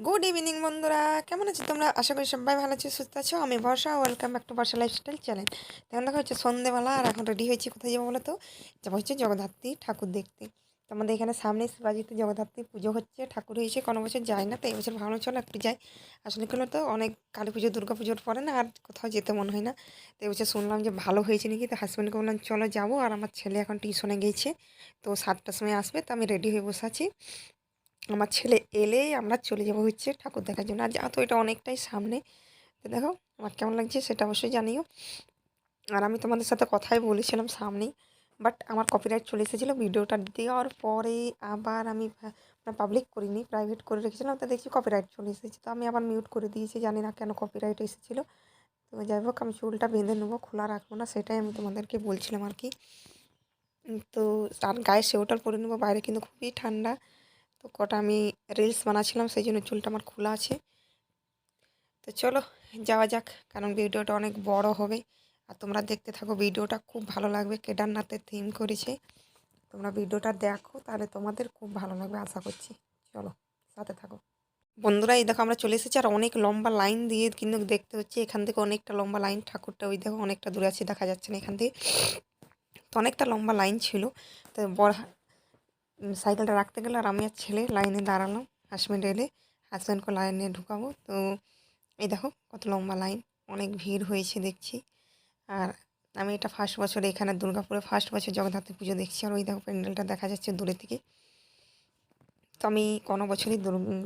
Good evening বন্ধুরা, কেমন আছো তোমরা? আশা করি সবাই ভালো আছো, সুস্থ আছো। আমি Barsha, welcome back to Barsha lifestyle channel. তখন দেখা হচ্ছে সন্ধ্যেবেলা, আর এখন রেডি হয়েছি। কোথায় যাবো বলো তো? যাবো হচ্ছে জগদ্ধাত্রী ঠাকুর দেখতে। তো আমাদের এখানে সামনে শিবাজিতে জগদ্ধাত্রী পুজো হচ্ছে, ঠাকুর হয়েছে। কোনো বছর যায় না, তো এই বছর ভাবলাম চলো একটু যাই। আসলে কি তো অনেক কালী পুজো দুর্গা পুজোর পরে না আর কোথাও যেতে মনে হয় না। তো এই বছর শুনলাম যে ভালো হয়েছে নাকি, তো হাজব্যান্ডকে বললাম চলো যাবো। আর আমার ছেলে এখন টিউশনে গিয়েছে, তো 7টার সময় আসবে, তো আমি রেডি হয়ে বসে আছি। আমার ছেলে এলেই আমরা চলে যাবো হচ্ছে ঠাকুর দেখার জন্য। আর যেহেতু এটা অনেকটাই সামনে, তো দেখো আমার কেমন লাগছে সেটা অবশ্যই জানিও। আর আমি তোমাদের সাথে কথাই বলেছিলাম সামনেই, বাট আমার কপিরাইট চলে এসেছিলো ভিডিওটা দেওয়ার পরে। আবার আমি পাবলিক করিনি, প্রাইভেট করে রেখেছিলাম, তো দেখছি কপিরাইট চলে এসেছে, তো আমি আবার মিউট করে দিয়েছি। জানি না কেন কপিরাইট এসেছিলো। তো যাই হোক, আমি চুলটা বেঁধে নেবো, খোলা রাখবো না, সেটাই আমি তোমাদেরকে বলছিলাম আর কি। তো আর গায়ে সোয়েটার পরে নেবো, বাইরে কিন্তু খুবই ঠান্ডা। তো কটা আমি রিলস বানাচ্ছিলাম, সেই জন্য চুলটা আমার খোলা আছে। তো চলো যাওয়া যাক, কারণ ভিডিওটা অনেক বড় হবে। আর তোমরা দেখতে থাকো, ভিডিওটা খুব ভালো লাগবে। কেদারনাথের থিম করেছে, তোমরা ভিডিওটা দেখো, তাহলে তোমাদের খুব ভালো লাগবে আশা করছি। চলো সাথে থাকো বন্ধুরা। এই দেখো আমরা চলে এসেছি, আর অনেক লম্বা লাইন দিয়ে কিন্তু দেখতে হচ্ছে। এখান থেকে অনেকটা লম্বা লাইন, ঠাকুরটা ওই দেখো অনেকটা দূরে আছে, দেখা যাচ্ছে না এখান থেকে। তো অনেকটা লম্বা লাইন ছিল। তো বড় সাইকেলটা রাখতে গেলে, আর আমি আর ছেলে লাইনে দাঁড়ালাম। হাজব্যান্ড এলে হাজব্যান্ডকে লাইনে ঢুকাবো। তো এই দেখো কত লম্বা লাইন, অনেক ভিড় হয়েছে দেখছি। আর আমি এটা ফার্স্ট বছর এখানে দুর্গাপুরে ফার্স্ট বছর জগদ্ধাত্রী পুজো দেখছি। আর ওই দেখো প্যান্ডেলটা দেখা যাচ্ছে দূরে থেকে। তো আমি কোনো বছরই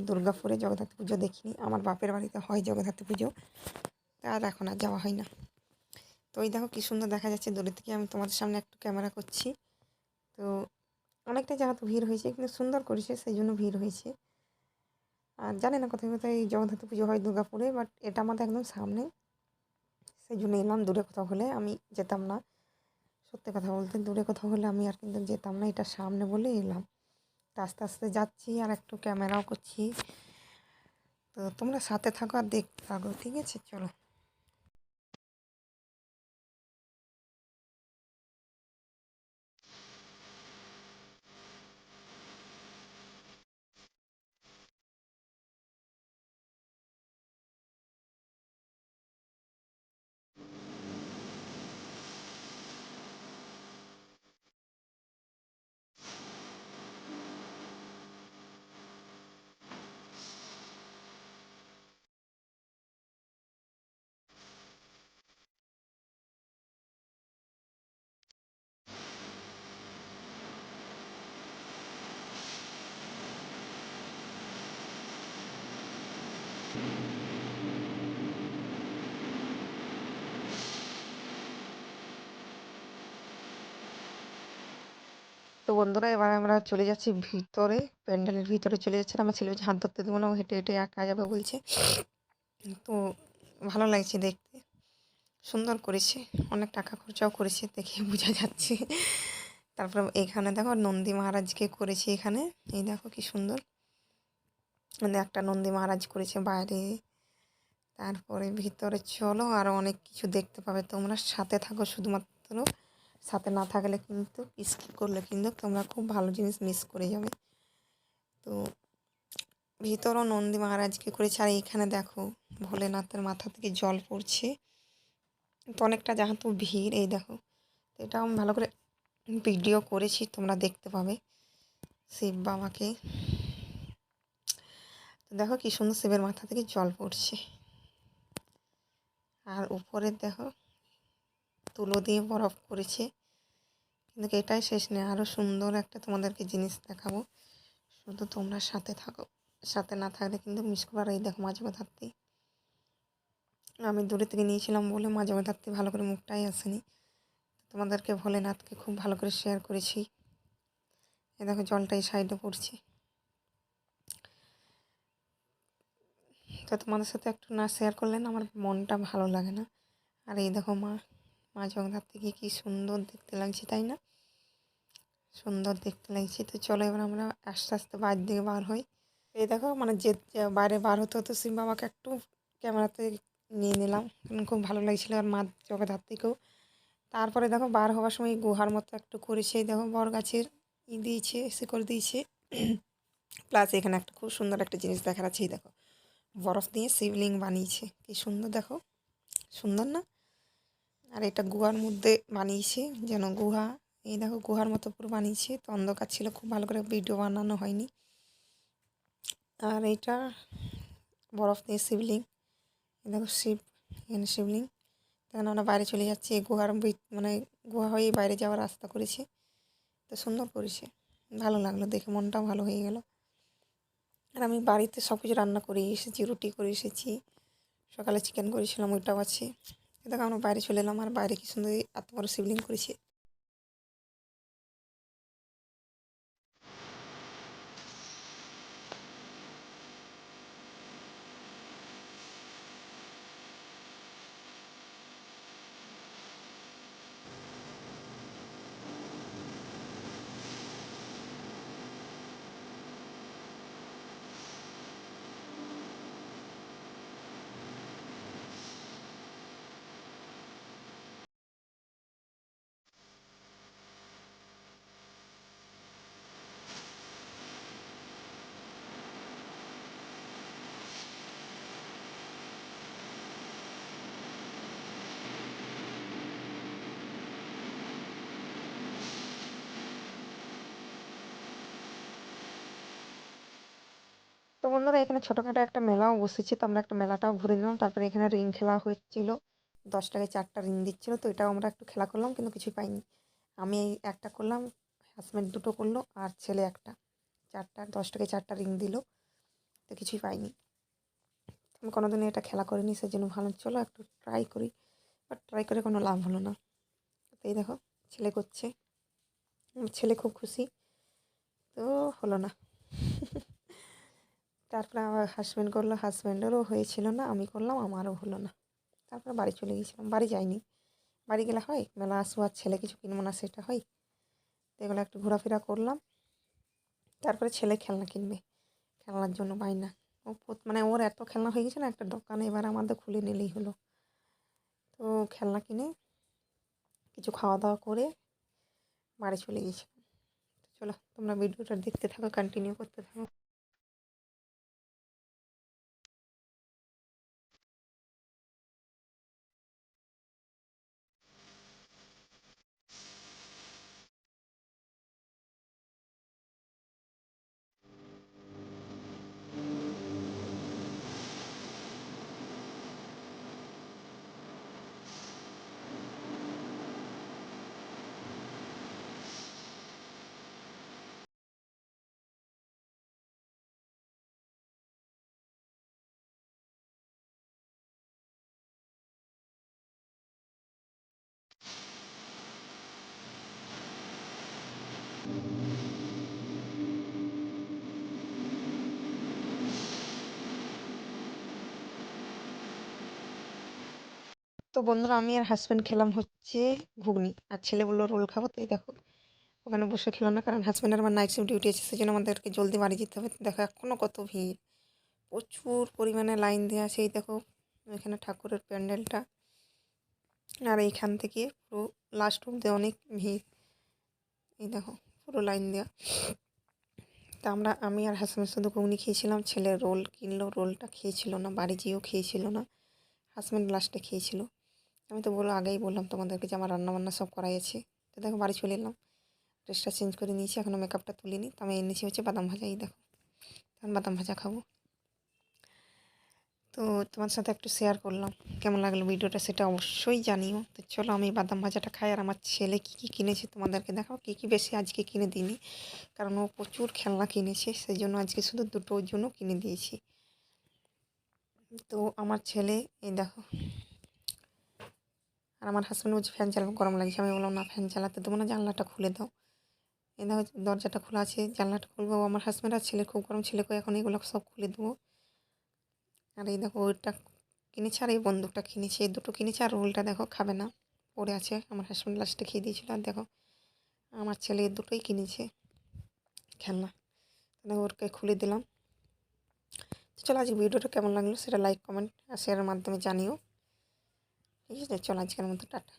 দুর্গাপুরে জগদ্ধাত্রী পুজো দেখিনি। আমার বাপের বাড়িতে হয় জগদ্ধাত্রী পুজো, তা আর এখন আর যাওয়া হয় না। তো ওই দেখো কী সুন্দর দেখা যাচ্ছে দূরে থেকে। আমি তোমাদের সামনে একটু ক্যামেরা করছি। তো অনেকটা জায়গা তো ভিড় হয়েছে, কিন্তু সুন্দর করেছে সেই জন্য ভিড় হয়েছে। আর জানি না কোথায় কোথায় জগদ্ধাত্রী পুজো হয় দুর্গাপুরে, বাট এটা আমাদের একদম সামনে, সেই জন্য এলাম। দূরে কোথাও হলে আমি যেতাম না, সত্যি কথা বলতে দূরে কোথাও হলে আমি আর কিন্তু যেতাম না, এটা সামনে বলে এলাম। তো আস্তে আস্তে যাচ্ছি, আর একটু ক্যামেরাও করছি। তো তোমরা সাথে থাকো আর দেখতে থাকো, ঠিক আছে? চলো। তো বন্ধুরা, এবার আমরা চলে যাচ্ছি ভিতরে, প্যান্ডেলের ভিতরে চলে যাচ্ছে। আমার ছেলে হাত ধরতে দেবো না, ও হেঁটে হেঁটে একা যাবে বলছে। তো ভালো লাগছে দেখতে, সুন্দর করেছে, অনেক টাকা খরচাও করেছে দেখে বোঝা যাচ্ছে। তারপর এখানে দেখো নন্দী মহারাজকে করেছে এখানে, এই দেখো কি সুন্দর, মানে একটা নন্দী মহারাজ করেছে বাইরে। তারপরে ভিতরে চলো, আরও অনেক কিছু দেখতে পাবে তোমরা, সাথে থাকো শুধুমাত্র। সাথে না থাকলে কিন্তু, স্কিপ করলে কিন্তু তোমরা খুব ভালো জিনিস মিস করে যাবে। তো ভিতরও নন্দী মহারাজকে করেছে। আর এইখানে দেখো ভোলেনাথের মাথা থেকে জল পড়ছে। তো অনেকটা যেহেতু ভিড়, এই দেখো, তো এটা আমি ভালো করে ভিডিও করেছি, তোমরা দেখতে পাবে শিব বাবাকে। তো দেখো কি সুন্দর শিবের মাথা থেকে জল পড়ছে। আর উপরে দেখো তুলো দিয়ে বরফ করেছে। কিন্তু এটাই শেষ নেই, আরও সুন্দর একটা তোমাদেরকে জিনিস দেখাবো, শুধু তোমরা সাথে থাকো। সাথে না থাকলে কিন্তু মিস করার। এই দেখো মাঝে ধাত্রী, আমি দূরে থেকে নিয়েছিলাম বলে মাঝে ধাত্রী ভালো করে মুখটাই আসেনি। তোমাদেরকে ভোলেনাথকে খুব ভালো করে শেয়ার করেছি। এই দেখো জলটা এই সাইডে পড়ছে, তো তোমাদের সাথে একটু না শেয়ার করলে না আমার মনটা ভালো লাগে না। আর এই দেখো মা জগদ্ধাত্রীকে কী সুন্দর দেখতে লাগছে, তাই না? সুন্দর দেখতে লাগছে। তো চলো এবার আমরা আস্তে আস্তে বাইরের দিকে বার হই। এই দেখো মানে যে বাইরে বার হতে হতো শিব বাবাকে একটু ক্যামেরাতে নিয়ে নিলাম, কারণ খুব ভালো লাগছিলো। আর মা জগদ্ধাত্রীকেও। তারপরে দেখো বার হওয়ার সময় গুহার মতো একটু করেছে, দেখো বর গাছের দিয়েছে, শিকড় দিয়েছে। প্লাস এখানে একটা খুব সুন্দর একটা জিনিস দেখার আছে, এই দেখো বরফ দিয়ে শিবলিঙ্গ বানিয়েছে, কি সুন্দর দেখো, সুন্দর না? আর এটা গুহার মধ্যে বানিয়েছে, যেন গুহা, এই দেখো গুহার মতো পুরো বানিয়েছে। তো অন্ধকার ছিল, খুব ভালো করে ভিডিও বানানো হয়নি। আর এইটা বরফ দিয়ে শিবলিঙ্গ, এই দেখো শিব, এখানে শিবলিঙ্গ। তখন আমরা বাইরে চলে যাচ্ছি, এই গুহার মানে গুহা হয়েই বাইরে যাওয়ার রাস্তা করেছে। তো সুন্দর করেছে, ভালো লাগলো দেখে, মনটাও ভালো হয়ে গেল। আর আমি বাড়িতে সব কিছু রান্না করে এসেছি, রুটি করে এসেছি, সকালে চিকেন করেছিলাম, ওইটাও আছে। দেখো আমরা বাইরে চলে এলাম, আর বাইরে কি সুন্দর এত বড় শিবলিঙ্গ করেছে। তো বন্ধুরা, এখানে ছোটোখাটো একটা মেলাও বসেছে, তো আমরা একটা মেলাটাও ঘুরে নিলাম। তারপরে এখানে রিং খেলা হচ্ছিল, 10 টাকায় 4টা রিং দিচ্ছিল, তো এটাও আমরা একটু খেলা করলাম, কিন্তু কিছুই পাইনি। আমি একটা করলাম, হাজব্যান্ড দুটো করলো, আর ছেলে একটা। 4টা 10 টাকায় 4টা রিং দিল, তো কিছুই পাইনি। আমি কোনোদিনও এটা খেলা করিনি, সেজন্য ভালো, চলো একটু ট্রাই করি। বাট ট্রাই করে কোনো লাভ হলো না। তো এই দেখো ছেলে করছে, ছেলে খুব খুশি, তো হলো না। তারপরে আমার হাজব্যান্ড করলো, হাজব্যান্ডেরও হয়েছিল না, আমি করলাম, আমারও হলো না। তারপরে বাড়ি চলে গেছিলাম, বাড়ি যাইনি। বাড়ি গেলে হয় মেলা আসবো আর ছেলে কিছু কিনবো না, সেটা হয়? তো এগুলো একটু ঘোরাফেরা করলাম। তারপরে ছেলে খেলনা কিনবে, খেলনার জন্য বায়না। ও মানে ওর এত খেলনা হয়ে গেছে না, একটা দোকানে এবার আমাদের খুলে নিলেই হলো। তো খেলনা কিনে কিছু খাওয়া দাওয়া করে বাড়ি চলে গেছিলাম। চলো তোমরা ভিডিওটা দেখতে থাকো, কন্টিনিউ করতে থাকো। তো বন্ধুরা, আমি আর হাজব্যান্ড খেলাম হচ্ছে ঘুগনি, আর ছেলে বললো রোল খাবো। তো এই দেখো ওখানে বসে খেলাম না, কারণ হাজব্যান্ডের আমার নাইট শিফট ডিউটি আছে, সেজন্য আমাদেরকে জলদি বাড়ি যেতে হবে। দেখো এখনও কত ভিড়, প্রচুর পরিমাণে লাইন দেওয়া আছে। এই দেখো এখানে ঠাকুরের প্যান্ডেলটা, আর এইখান থেকে পুরো লাস্ট অব্দি অনেক ভিড়। এই দেখো পুরো লাইন দেওয়া। তা আমি আর হাজব্যান্ড শুধু ঘুগনি খেয়েছিলাম, ছেলে রোল কিনলো, রোলটা খেয়েছিল না, বাড়ি যেয়েও খেয়েছিল না, হাজব্যান্ড লাস্টে খেয়েছিল। আমি তো আগেই বললাম তোমাদেরকে যে আমার রান্নাবান্না সব করাই আছে। তো দেখো বাড়ি চলে এলাম, ড্রেসটা চেঞ্জ করে নিয়েছি, এখনও মেকআপটা তুলিনি। তো আমি এনেছি হচ্ছে বাদাম ভাজা, এই দেখো তখন বাদাম ভাজা খাবো। তো তোমার সাথে একটু শেয়ার করলাম, কেমন লাগলো ভিডিওটা সেটা অবশ্যই জানিও। তো চলো আমি বাদাম ভাজাটা খাই, আর আমার ছেলে কী কী কিনেছে তোমাদেরকে দেখাও। কী কী বেশি আজকে কিনে দিইনি, কারণ ও প্রচুর খেলনা কিনেছে, সেই জন্য আজকে শুধু দুটোর জন্য কিনে দিয়েছি। তো আমার ছেলে, এই দেখো, আর আমার হাজব্যান্ড বলছে ফ্যান চালাবো, গরম লাগছে। আমি বললাম না, ফ্যান চালাতে দেবো না, জানলাটা খুলে দাও। এই দেখো দরজাটা খোলা আছে, জানলাটা খুলবো। আমার হাজব্যান্ড আর ছেলে খুব গরম, ছেলেকে এখন এগুলো সব খুলে দেবো। আর এই দেখো ওইটা কিনেছে, আর এই বন্দুকটা কিনেছে, এই দুটো কিনেছে। আর রোলটা দেখো খাবে না, পড়ে আছে, আমার হাজব্যান্ড লাস্টে খেয়ে দিয়েছিল। আর দেখো আমার ছেলে এই দুটোই কিনেছে খেলনা, দেখো ওরকে খুলে দিলাম। তো চলো আজকে ভিডিওটা কেমন লাগলো সেটা লাইক কমেন্ট আর শেয়ারের মাধ্যমে জানিও। ঠিক আছে, চলো আজকের মতো টাটা।